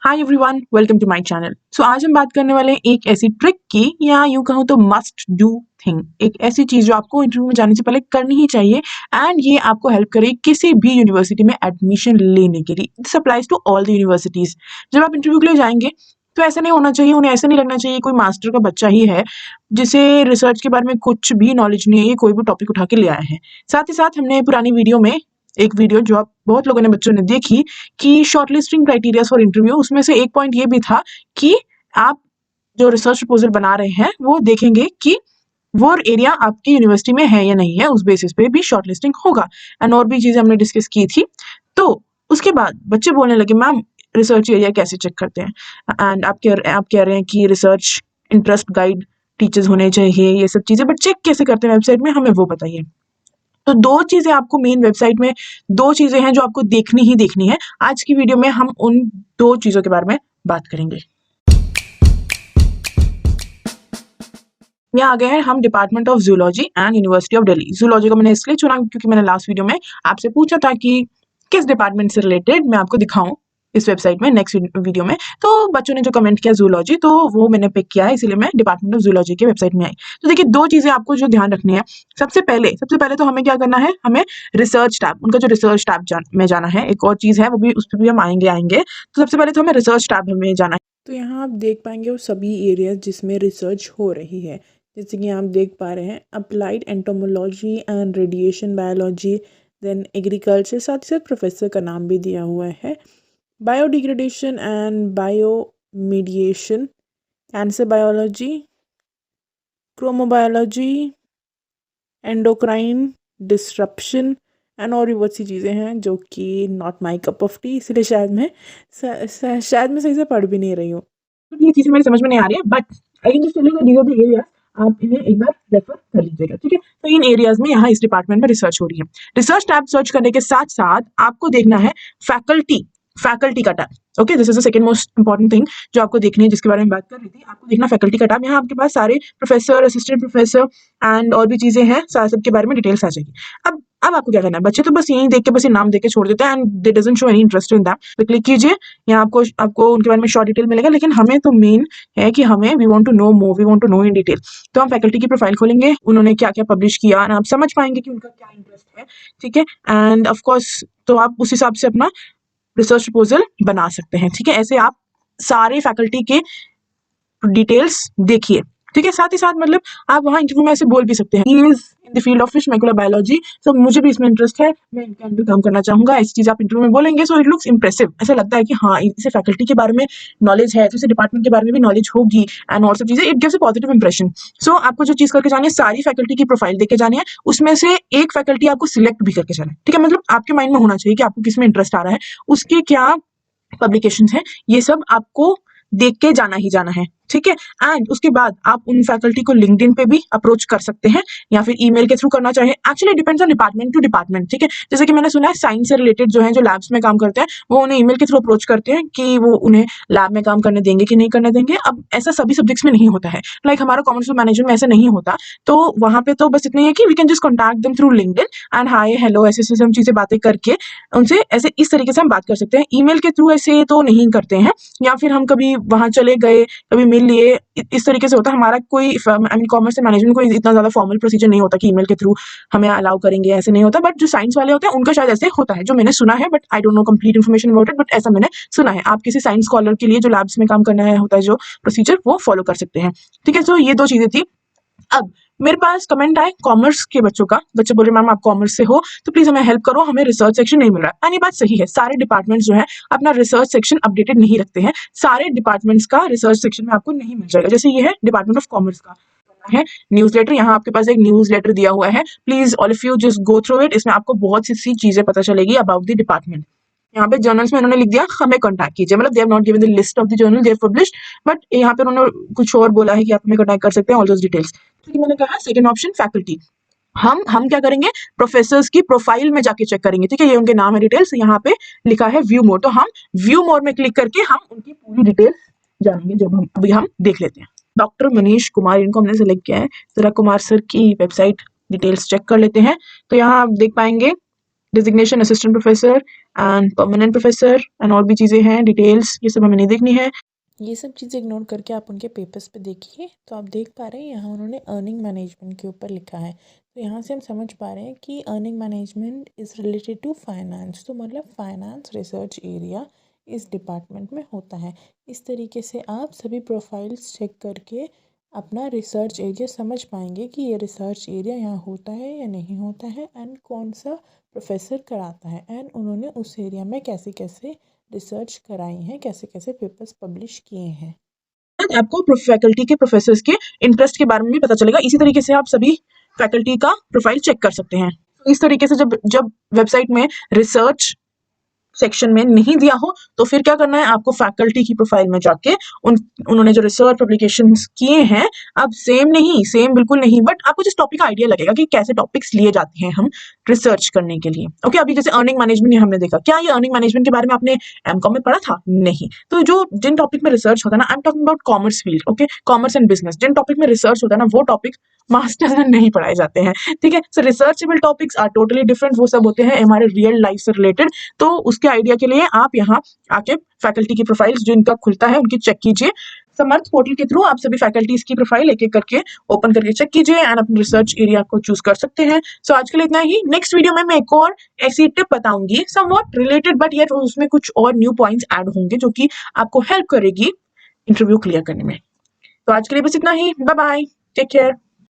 Hi everyone, welcome to my channel. So आज हम बात करने वाले हैं एक ऐसी ट्रिक की, या यूं कहूँ तो मस्ट डू थिंग। एक ऐसी चीज जो आपको इंटरव्यू में जाने से पहले करनी ही चाहिए एंड ये आपको हेल्प करेगी किसी भी यूनिवर्सिटी में एडमिशन लेने के लिए। This applies to all the universities. जब आप इंटरव्यू के लिए जाएंगे तो ऐसा नहीं होना चाहिए, उन्हें ऐसा नहीं लगना चाहिए कोई मास्टर का बच्चा ही है जिसे रिसर्च के बारे में कुछ भी नॉलेज नहीं है, ये कोई भी टॉपिक उठा के ले आए हैं। साथ ही साथ हमने पुरानी वीडियो में एक वीडियो जो आप बहुत लोगों ने बच्चों ने देखी कि शॉर्टलिस्टिंग क्राइटेरिया फॉर इंटरव्यू, उसमें से एक पॉइंट ये भी था कि आप जो रिसर्च प्रपोजल बना रहे हैं वो देखेंगे कि वो एरिया आपकी यूनिवर्सिटी में है या नहीं है, उस बेसिस पे भी शॉर्टलिस्टिंग होगा। एंड और भी चीजें हमने डिस्कस की थी। तो उसके बाद बच्चे बोलने लगे, मैम रिसर्च एरिया कैसे चेक करते हैं, एंड आप कह रहे हैं कि रिसर्च इंटरेस्ट गाइड टीचर्स होने चाहिए, ये सब चीजें, बट चेक कैसे करते हैं वेबसाइट में, हमें वो बताइए। तो दो चीजें आपको मेन वेबसाइट में, दो चीजें हैं जो आपको देखनी ही देखनी है। आज की वीडियो में हम उन दो चीजों के बारे में बात करेंगे। यहाँ आ गए हैं हम department of zoology and university of Delhi. Zoology को मैंने इसलिए चुना क्योंकि मैंने लास्ट वीडियो में आपसे पूछा था कि किस डिपार्टमेंट से रिलेटेड मैं आपको दिखाऊं इस वेबसाइट में नेक्स्ट वीडियो में। तो बच्चों ने जो कमेंट किया जूलॉजी, तो वो मैंने पिक किया है, इसीलिए मैं डिपार्टमेंट ऑफ जूलॉजी की वेबसाइट में आई। तो देखिए दो चीजें आपको जो ध्यान रखनी है। सबसे पहले तो हमें क्या करना है, हमें रिसर्च टैब, उनका जो रिसर्च टैब में जाना है। एक और चीज है, वो भी उस पर भी हम आएंगे। तो सबसे पहले तो हमें रिसर्च टैब में जाना है। तो यहाँ आप देख पाएंगे वो सभी एरियाज जिसमें रिसर्च हो रही है। जैसे कि आप देख पा रहे हैं applied entomology and radiation biology, then agriculture, साथ ही साथ प्रोफेसर का नाम भी दिया हुआ है। Biodegradation and bioremediation, cancer biology, chronobiology, endocrine disruption and और भी बहुत सी चीज़ें हैं जो कि not my cup of tea, इसलिए शायद मैं सही से पढ़ भी नहीं रही हूँ। तो ये चीजें मेरी समझ में नहीं आ रही है, but I can just tell you these are the areas, आप इन्हें एक बार रेफर कर लीजिएगा, ठीक है। तो इन एरियाज में यहाँ इस डिपार्टमेंट में रिसर्च हो रही है। रिसर्च टैब सर्च करने के साथ साथ आपको देखना है फैकल्टी, फैकल्टी का tab. Okay, this is the second most important thing जो आपको देखनी है, जिसके बारे में बात कर रही थी। आपको देखना फैकल्टी का टैब। यहाँ आपके पास सारे प्रोफेसर, असिस्टेंट प्रोफेसर एंड और भी चीजें हैं, सबके बारे में डिटेल्स आ जाएगी। अब आपको क्या करना है, बच्चे तो बस यही देख के, बस ये नाम देख के छोड़ देते हैं and they doesn't show any interest in that. तो क्लिक कीजिए, यहाँ आपको आपको उनके बारे में शॉर्ट डिटेल मिलेगा, लेकिन हमें तो मेन है कि हमें we want to know more, we want to know in detail. तो हम फैकल्टी की प्रोफाइल खोलेंगे, उन्होंने क्या क्या पब्लिश किया, और आप समझ पाएंगे कि उनका क्या इंटरेस्ट है, ठीक है। एंड ऑफ कोर्स तो आप उस हिसाब से अपना रिसर्च प्रपोजल बना सकते हैं, ठीक है। ऐसे आप सारे फैकल्टी के डिटेल्स देखिए, ठीक है। साथ ही साथ मतलब आप वहाँ इंटरव्यू में ऐसे बोल भी सकते हैं, he is in the field of fish molecular biology, so मुझे भी इसमें इंटरेस्ट है, मैं इनके अंदर काम करना चाहूंगा। ऐसी चीज आप इंटरव्यू में बोलेंगे, सो इट लुक्स इंप्रेसिव। ऐसा लगता है कि हाँ, इसे फैकल्टी के बारे में नॉलेज है, तो इसे डिपार्टमेंट के बारे में भी नॉलेज होगी एंड और सब चीजें। It gives a positive impression. So आपको जो चीज करके जानी है, सारी फैकल्टी की प्रोफाइल देके जानी है, उसमें से एक फैकल्टी आपको सिलेक्ट भी करके जाना है, ठीक है। मतलब आपके माइंड में होना चाहिए कि आपको किसमें इंटरेस्ट आ रहा है, उसके क्या पब्लिकेशंस हैं, ये सब आपको देख के जाना ही जाना है, ठीक है। एंड उसके बाद आप उन फैकल्टी को लिंक्डइन पे भी अप्रोच कर सकते हैं, या फिर ईमेल के थ्रू करना चाहें। Actually depends on department to department, ठीक है। जैसे कि मैंने सुना है साइंस से रिलेटेड जो है, जो लैब्स में काम करते हैं, वो उन्हें ईमेल के थ्रू अप्रोच करते हैं कि वो उन्हें लैब में काम करने देंगे कि नहीं करने देंगे। अब ऐसा सभी सब्जेक्ट्स में नहीं होता है, लाइक हमारा कॉमर्शियल मैनेजमेंट में ऐसा नहीं होता। तो वहां पे तो बस इतना ही है कि we can just contact them through LinkedIn and hi hello, ऐसे ऐसे हम चीजें बातें करके उनसे ऐसे इस तरीके से हम बात कर सकते हैं। ईमेल के थ्रू ऐसे तो नहीं करते हैं, या फिर हम कभी वहां चले गए, कभी मिल लिए, इस तरीके से होता है। हमारा कोई I mean commerce and management कोई इतना ज्यादा फॉर्मल प्रोसीजर नहीं होता कि ईमेल के थ्रू हमें अलाउ करेंगे, ऐसे नहीं होता। बट जो साइंस वाले होते हैं उनका शायद ऐसे होता है, जो मैंने सुना है, but I don't know complete information about it, but ऐसा मैंने सुना है। आप किसी साइंस स्कॉलर के लिए जो लैब्स में काम करना है होता है जो प्रोसीजर, वो फॉलो कर सकते हैं, ठीक है। तो ये दो चीजें थी। अब मेरे पास कमेंट आए कॉमर्स के बच्चों का, बच्चे बोल रहे मैम आप कॉमर्स से हो तो प्लीज हमें हेल्प करो, हमें रिसर्च सेक्शन नहीं मिल रहा है। ये बात सही है, सारे डिपार्टमेंट्स जो है अपना रिसर्च सेक्शन अपडेटेड नहीं रखते हैं। सारे डिपार्टमेंट्स का रिसर्च सेक्शन में आपको नहीं मिल जाएगा। जैसे ये है डिपार्टमेंट ऑफ कॉमर्स का है न्यूज़लेटर, यहाँ आपके पास एक न्यूज़लेटर दिया हुआ है, please all of you just go through it. इसमें आपको बहुत सी चीजें पता चलेगी अबाउट द डिपार्टमेंट। यहाँ पे जर्नल्स में उन्होंने लिख दिया हमें कांटेक्ट कीजिए, मतलब they have not given the list of the journal they have published, but यहाँ पे उन्होंने कुछ और बोला है कि आप हमें कांटेक्ट कर सकते हैं, ऑल दोस डिटेल्स। तो मैंने कहा सेकंड ऑप्शन फैकल्टी। हम क्या करेंगे, प्रोफेसर्स की प्रोफाइल में जाके चेक करेंगे, ठीक है। ये उनके नाम है, डिटेल्स यहाँ पे लिखा है व्यू मोर, तो हम व्यू मोर में क्लिक करके हम उनकी पूरी डिटेल्स जानेंगे। जब हम अभी हम देख लेते हैं डॉक्टर मनीष कुमार, इनको हमने सेलेक्ट किया है। जरा कुमार सर की वेबसाइट डिटेल्स चेक कर लेते हैं। तो यहाँ आप देख पाएंगे designation assistant professor and permanent professor and और भी चीज़ें हैं, डिटेल्स, ये सब हमें नहीं देखनी है। ये सब चीज़ें इग्नोर करके आप उनके पेपर्स पे देखिए तो आप देख पा रहे हैं यहाँ उन्होंने अर्निंग मैनेजमेंट के ऊपर लिखा है। तो यहाँ से हम समझ पा रहे हैं कि earning management is related to finance, तो मतलब फाइनेंस रिसर्च एरिया इस डिपार्टमेंट में होता है। इस तरीके से आप सभी प्रोफाइल्स चेक करके अपना रिसर्च एरिया समझ पाएंगे कि ये रिसर्च एरिया यहाँ होता है या नहीं होता है एंड कौन सा प्रोफेसर कराता है एंड उन्होंने उस एरिया में कैसे कैसे रिसर्च कराई हैं, कैसे कैसे पेपर्स पब्लिश किए हैं। आपको फैकल्टी के प्रोफेसर्स के इंटरेस्ट के बारे में भी पता चलेगा। इसी तरीके से आप सभी फैकल्टी का प्रोफाइल चेक कर सकते हैं। इस तरीके से जब जब वेबसाइट में रिसर्च सेक्शन में नहीं दिया हो तो फिर क्या करना है, आपको फैकल्टी की प्रोफाइल में जाके उन्होंने जो रिसर्च पब्लिकेशंस किए हैं, अब सेम बिल्कुल नहीं, बट आपको जिस टॉपिक का आइडिया लगेगा कि कैसे टॉपिक्स लिए जाते हैं हम रिसर्च करने के लिए। ओके, अभी जैसे अर्निंग मैनेजमेंट हमने देखा, क्या ये अर्निंग मैनेजमेंट के बारे में आपने एमकॉम में पढ़ा था? नहीं। तो जो जिन टॉपिक में रिसर्च होता है ना, I am talking about commerce field, okay, commerce and business, जिन टॉपिक में रिसर्च होता है ना, वो टॉपिक मास्टर्स में नहीं पढ़ाए जाते हैं। ठीक है, so researchable topics are totally different, वो सब होते हैं हमारे रियल लाइफ से रिलेटेड। तो उसके आइडिया के लिए आप यहाँ आके फैकल्टी की प्रोफाइल्स जो इनका खुलता है उनकी चेक कीजिए। समर्थ पोर्टल के थ्रू आप सभी फैकल्टीज की प्रोफाइल एक एक करके ओपन करके चेक कीजिए एंड अपने रिसर्च एरिया को चूज कर सकते हैं। सो आज के लिए इतना ही। नेक्स्ट वीडियो में मैं एक और ऐसी टिप बताऊंगी समवॉट रिलेटेड, बट येट उसमें कुछ और न्यू पॉइंट्स ऐड होंगे जो कि आपको हेल्प करेगी इंटरव्यू क्लियर करने में। तो आज के लिए बस इतना ही। Bye bye, take care.